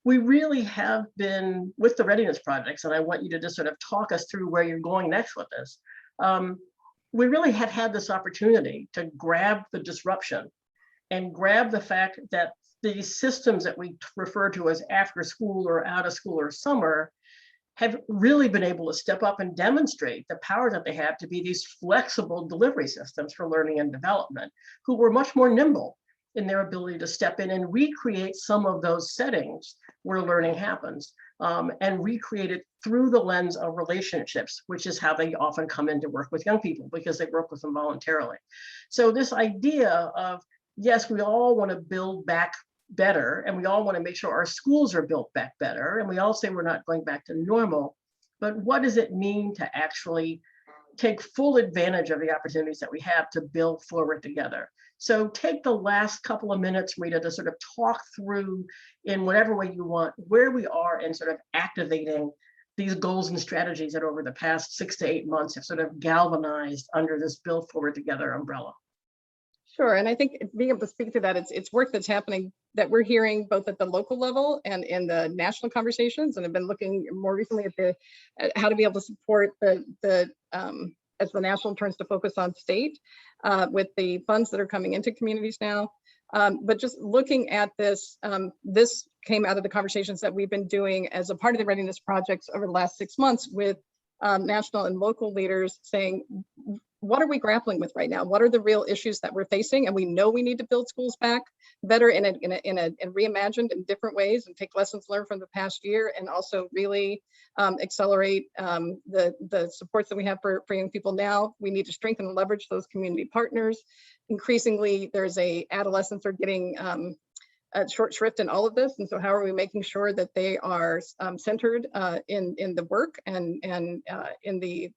we really have been with the Readiness Projects, and I want you to just sort of talk us through where you're going next with this. We really have had this opportunity to grab the disruption and grab the fact that these systems that we refer to as after school or out of school or summer have really been able to step up and demonstrate the power that they have to be these flexible delivery systems for learning and development, who were much more nimble in their ability to step in and recreate some of those settings where learning happens, and recreate it through the lens of relationships, which is how they often come in to work with young people because they work with them voluntarily. So this idea of, yes, we all want to build back better, and we all want to make sure our schools are built back better, and we all say we're not going back to normal, but what does it mean to actually take full advantage of the opportunities that we have to build forward together? So take the last couple of minutes, Rita, to sort of talk through, in whatever way you want, where we are in sort of activating these goals and strategies that over the past 6 to 8 months have sort of galvanized under this Build Forward Together umbrella. Sure, and I think being able to speak to that, it's work that's happening that we're hearing both at the local level and in the national conversations, and I've been looking more recently at how to be able to support as the national turns to focus on state with the funds that are coming into communities now. But just looking at this, this came out of the conversations that we've been doing as a part of the Readiness Projects over the last 6 months with national and local leaders saying, what are we grappling with right now? What are the real issues that we're facing? And we know we need to build schools back better and reimagined in different ways and take lessons learned from the past year, and also really accelerate the supports that we have for young people now. We need to strengthen and leverage those community partners. Increasingly, there's adolescents are getting short shrift in all of this, and so how are we making sure that they are centered in the work and in the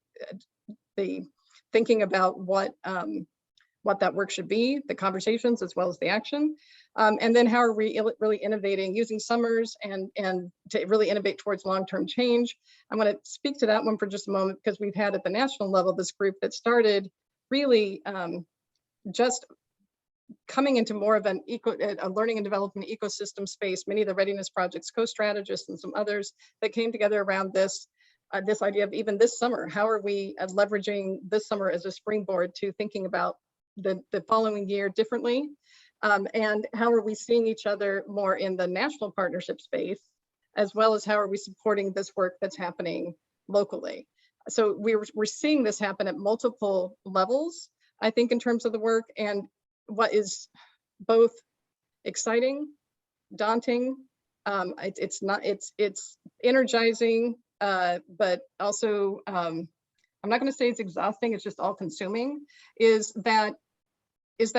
thinking about what that work should be, the conversations as well as the action, and then how are we really innovating using summers and to really innovate towards long-term change. I'm going to speak to that one for just a moment, because we've had at the national level this group that started really just coming into more of a learning and development ecosystem space. Many of the Readiness Projects co-strategists and some others that came together around this idea of even this summer, how are we leveraging this summer as a springboard to thinking about the following year differently, and how are we seeing each other more in the national partnership space, as well as how are we supporting this work that's happening locally. So we're seeing this happen at multiple levels, I think, in terms of the work, and what is both exciting, daunting, it's energizing, but also I'm not going to say it's exhausting, it's just all consuming, is that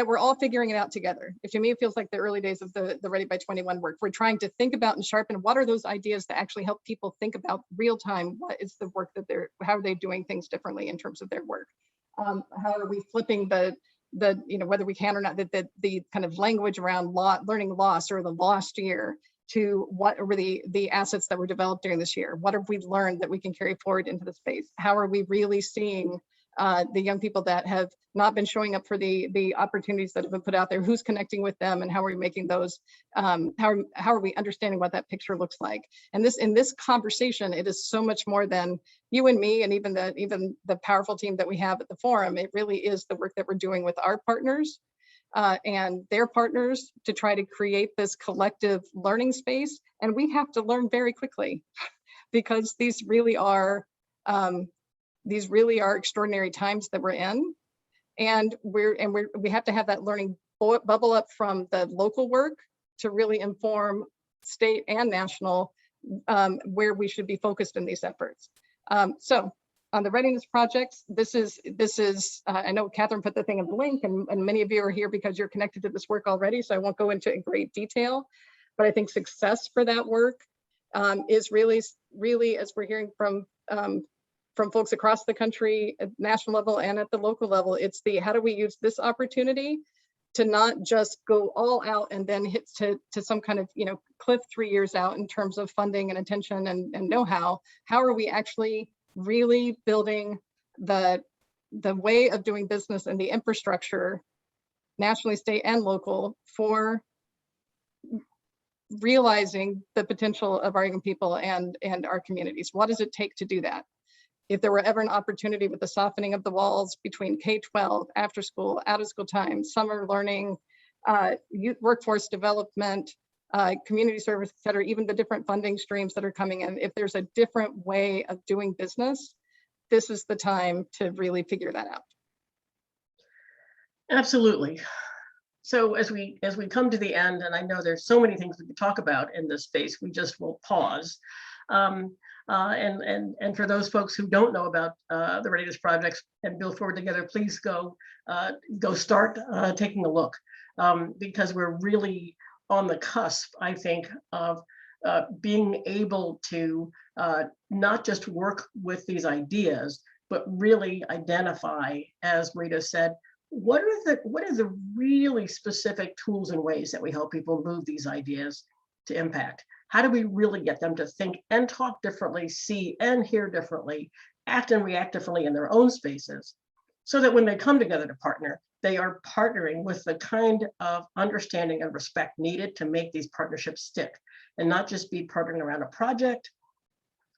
we're all figuring it out together. To me, it feels like the early days of the Ready by 21 work. We're trying to think about and sharpen what are those ideas that actually help people think about real time, what is the work that how are they doing things differently in terms of their work? How are we flipping the whether we can or not, the kind of language around learning loss or the lost year to what are the assets that were developed during this year? What have we learned that we can carry forward into the space? How are we really seeing the young people that have not been showing up for the opportunities that have been put out there? Who's connecting with them, and how are we making those? How are we understanding what that picture looks like? And in this conversation, it is so much more than you and me, and even the powerful team that we have at the forum. It really is the work that we're doing with our partners and their partners to try to create this collective learning space. And we have to learn very quickly because these really are extraordinary times that we're in, and we have to have that learning bubble up from the local work to really inform state and national where we should be focused in these efforts. So on the Readiness Projects, this is I know Catherine put the thing in the link, and many of you are here because you're connected to this work already, so I won't go into great detail, but I think success for that work is really, as we're hearing from folks across the country at national level and at the local level, it's how do we use this opportunity to not just go all out and then hit to some kind of cliff 3 years out in terms of funding and attention and know-how. How are we actually really building the way of doing business and the infrastructure nationally, state and local for realizing the potential of our young people and our communities. What does it take to do that? If there were ever an opportunity with the softening of the walls between K-12, after school, out of school time, summer learning, youth workforce development, community service, et cetera, even the different funding streams that are coming in, if there's a different way of doing business, this is the time to really figure that out. Absolutely. So as we come to the end, and I know there's so many things we could talk about in this space, we just will pause. And for those folks who don't know about the Readiness Projects and Build Forward Together, please go start taking a look, because we're really on the cusp, I think, of being able to not just work with these ideas, but really identify, as Merita said, what are the really specific tools and ways that we help people move these ideas to impact? How do we really get them to think and talk differently, see and hear differently, act and react differently in their own spaces, so that when they come together to partner, they are partnering with the kind of understanding and respect needed to make these partnerships stick, and not just be partnering around a project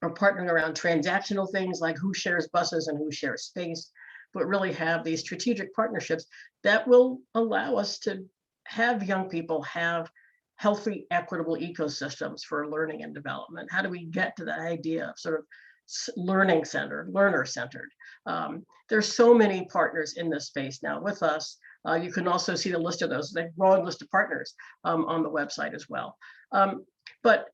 or partnering around transactional things like who shares buses and who shares space, but really have these strategic partnerships that will allow us to have young people have healthy, equitable ecosystems for learning and development. How do we get to that idea of sort of learner-centered? There's so many partners in this space now with us. You can also see the list of those, the growing list of partners on the website as well. But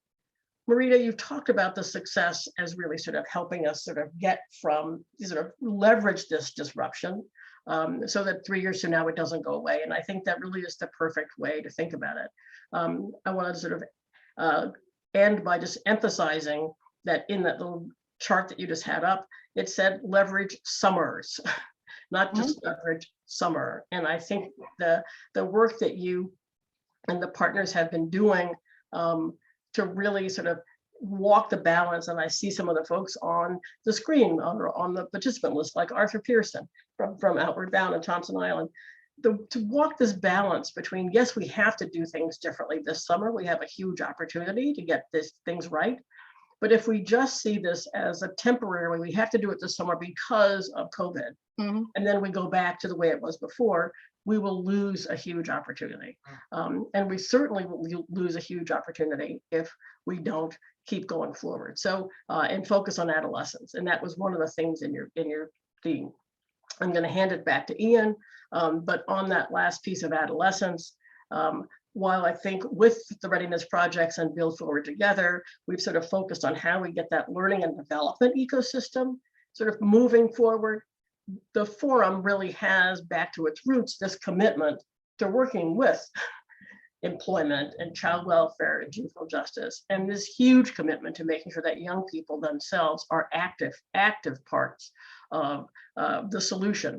Merita, you've talked about the success as really sort of helping us sort of get from, sort of leverage this disruption so that 3 years from now it doesn't go away. And I think that really is the perfect way to think about it. I want to sort of end by just emphasizing that in that little chart that you just had up, it said leverage summers, not just leverage summer. And I think the work that you and the partners have been doing to really sort of walk the balance, and I see some of the folks on the screen on the participant list, like Arthur Pearson from Outward Bound and Thompson Island, to walk this balance between, yes, we have to do things differently this summer. We have a huge opportunity to get things right. But if we just see this as a temporary, we have to do it this summer because of COVID, and then we go back to the way it was before, we will lose a huge opportunity. And we certainly will lose a huge opportunity if we don't keep going forward. So, and focus on adolescence. And that was one of the things in your theme. I'm going to hand it back to Ian, but on that last piece of adolescence, while I think with the Readiness Projects and Build Forward Together, we've sort of focused on how we get that learning and development ecosystem sort of moving forward. The forum really has, back to its roots, this commitment to working with employment and child welfare and juvenile justice, and this huge commitment to making sure that young people themselves are active parts of the solution